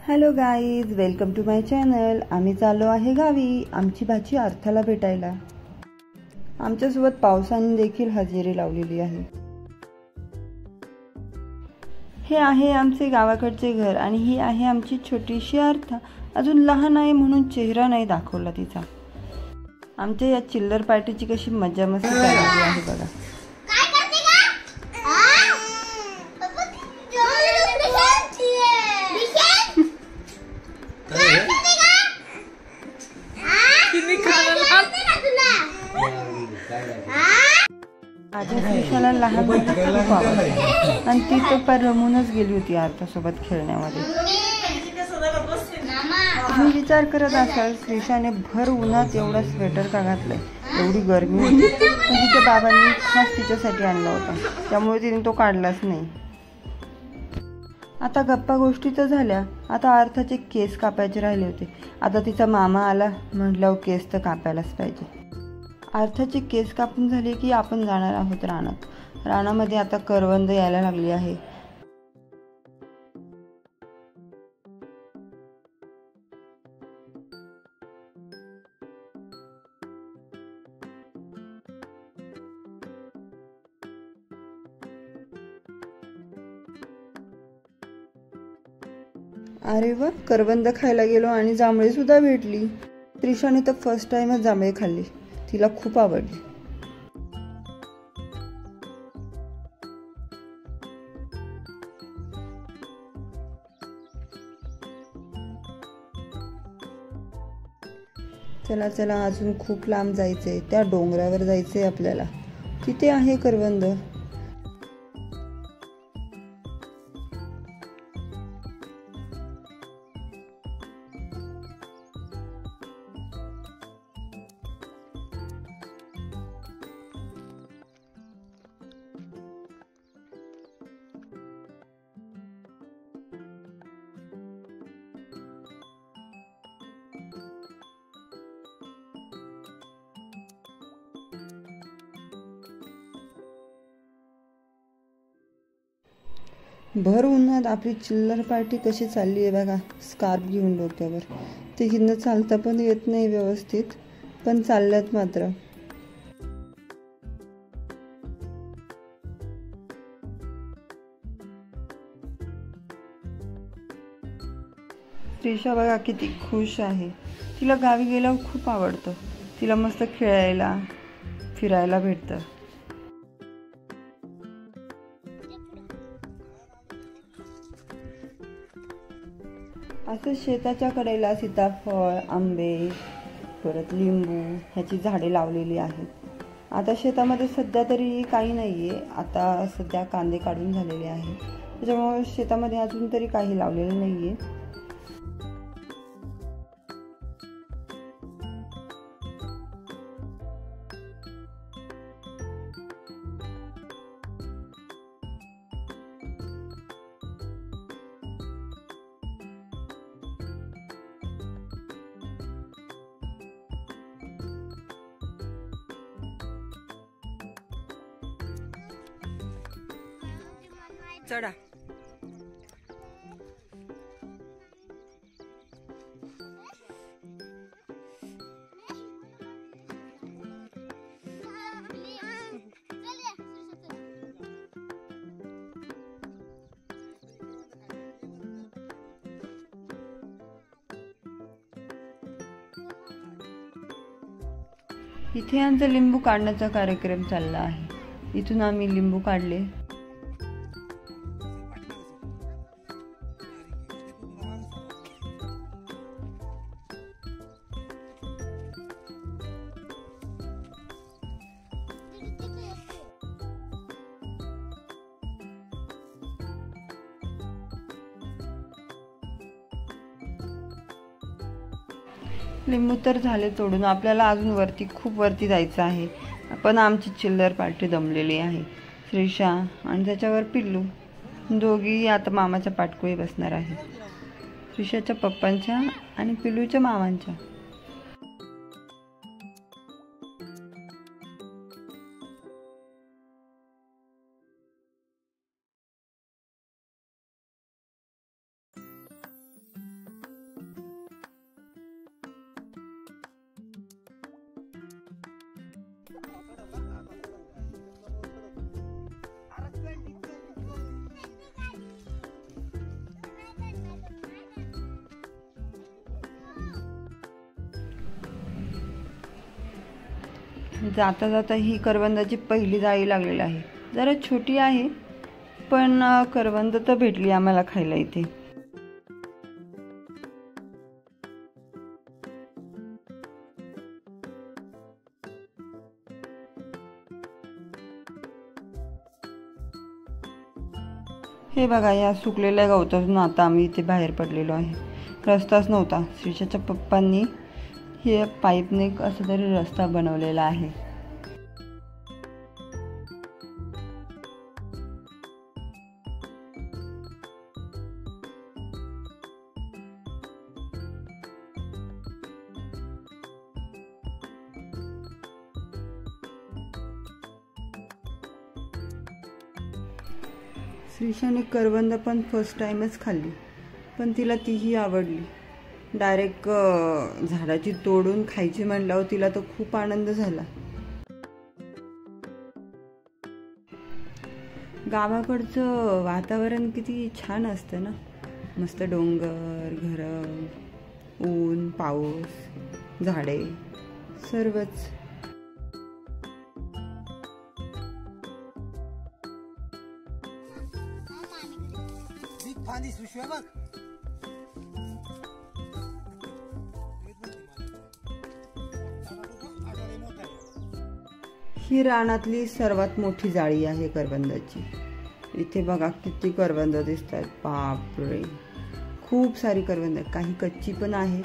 Hello guys, welcome to my channel. आम्ही चाललो आहे गावी आमची भाची अर्थाला भेटायला। आमच्यासोबत पावसाने देखील हजेरी लावलेली आहे। हे आहे आमचे गावाकडचे घर आणि ही आहे आमची छोटीशी अर्था। अजून लहान आहे म्हणून चेहरा नाही दाखवला तिचा। आमच्या या चिल्लर पार्टीची कशी मजा मस्ती चाललेली आहे बघा। माझ्या श्रीशाला लहान मुलं खूप आवडतात आणि ती तर फार रमूनच गेली होती अर्थासोबत खेळण्यामध्ये। तुम्ही विचार करत असाल श्रीशाने भर उन्हात एवढा स्वेटर का घातलाय, एवढी गरमी होती, पण तिच्या बाबांनी खास तिच्यासाठी आणला होता, त्यामुळे तिने तो काढलाच नाही। आता गप्पा गोष्टी तर झाल्या, आता अर्थाचे केस कापायचे राहिले होते। आता तिचा मामा आला म्हटल्यावर केस तर कापायलाच पाहिजे। अर्थाचे केस कापून झाले की आपण जाणार आहोत रानात। रानामध्ये आता करवंद यायला लागली आहे। अरे वा, करवंद खायला गेलो आणि जांभळे सुद्धा भेटली। त्रिशाने तर फर्स्ट टाइमच जांभळे खाल्ली, तिला खूप आवडली। चला चला, अजून खूप लांब जायचंय, त्या डोंगरावर जायचंय आपल्याला, तिथे आहे करवंद। भर उन्हात आपली चिल्लर पार्टी कशी चालली आहे बघा। स्कार्फ घेऊन डोक्यावर, ते हिंद चालता पण येत नाही व्यवस्थित, पण चालल्यात मात्र। त्रिशा बघा किती खुश आहे, तिला गावी गेल्यावर खूप आवडतं, तिला मस्त खेळायला फिरायला भेटतं। असं शेताच्या कडेला सीताफळ, आंबे, परत लिंबू ह्याची झाडे लावलेली आहेत। आता शेतामध्ये सध्या तरी काही नाहीये, आता सध्या कांदे काढून झालेले आहे, त्याच्यामुळे शेतामध्ये अजून तरी काही लावलेलं नाहीये। चढा। इथे आमचा लिंबू काढण्याचा कार्यक्रम चालला आहे। इथून आम्ही लिंबू काढले। लिंबू तर झाले तोडून, आपल्याला अजून खूप वरती जायचं आहे, पण आमची चिल्लर पार्टी दमलेली आहे। श्रीशा आणि त्याच्यावर पिल्लू दोघी आता मामाच्या पाठकोळी बसणार आहे, श्रीशाच्या पप्पांच्या आणि पिल्लूच्या मामांच्या। जाता जाता ही करवंदाची पहिली जाळी लागलेली आहे. जरा छोटी आहे पण करवंद तर भेटली आम्हाला खायला इथे. हे बघा, या सुकलेल्या गवतातून आता आम्ही इथे बाहेर पडलेलो आहे. रस्ताच नव्हता. श्रीशाच्या पप्पांनी हे पाईपने असं तरी रस्ता बनवलेला आहे. श्रीशाने करवंद पण फर्स्ट टाइमच खाल्ली, पण तिला तीही आवडली. डायरेक्ट झाडाची तोडून खायची म्हणल्यावर तिला तर खूप आनंद झाला. गावाकडचं वातावरण किती छान असतं ना. मस्त डोंगर, घरं, ऊन, पाऊस, झाडे, सर्वच. ही रानातली सर्वात मोठी जाळी आहे करवंदाची. इथे बघा किती करवंद दिसतात. बापरे, खूप सारी करवंद. काही कच्ची पण आहेत.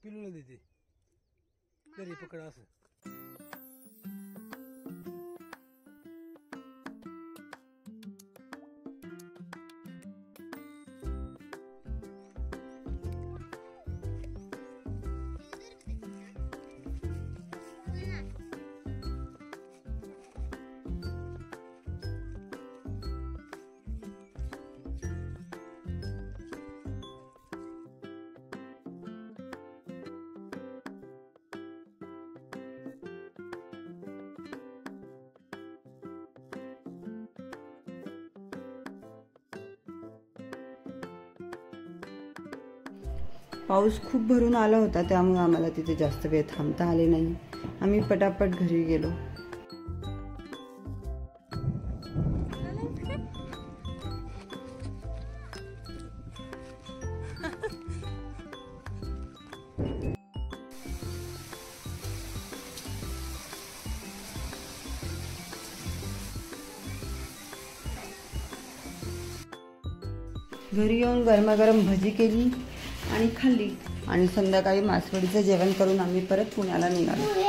पिलूला देते तरी पकड असं. पाऊस खूप भरून आला होता, त्यामुळे आम्हाला तिथे जास्त वेळ थांबता आले नाही. आम्ही पटापट घरी गेलो. घरी येऊन गरमागरम भजी केली आणि खाल्ली आणि संध्याकाळी मासवडीचं जेवण करून आम्ही परत पुण्याला निघालो.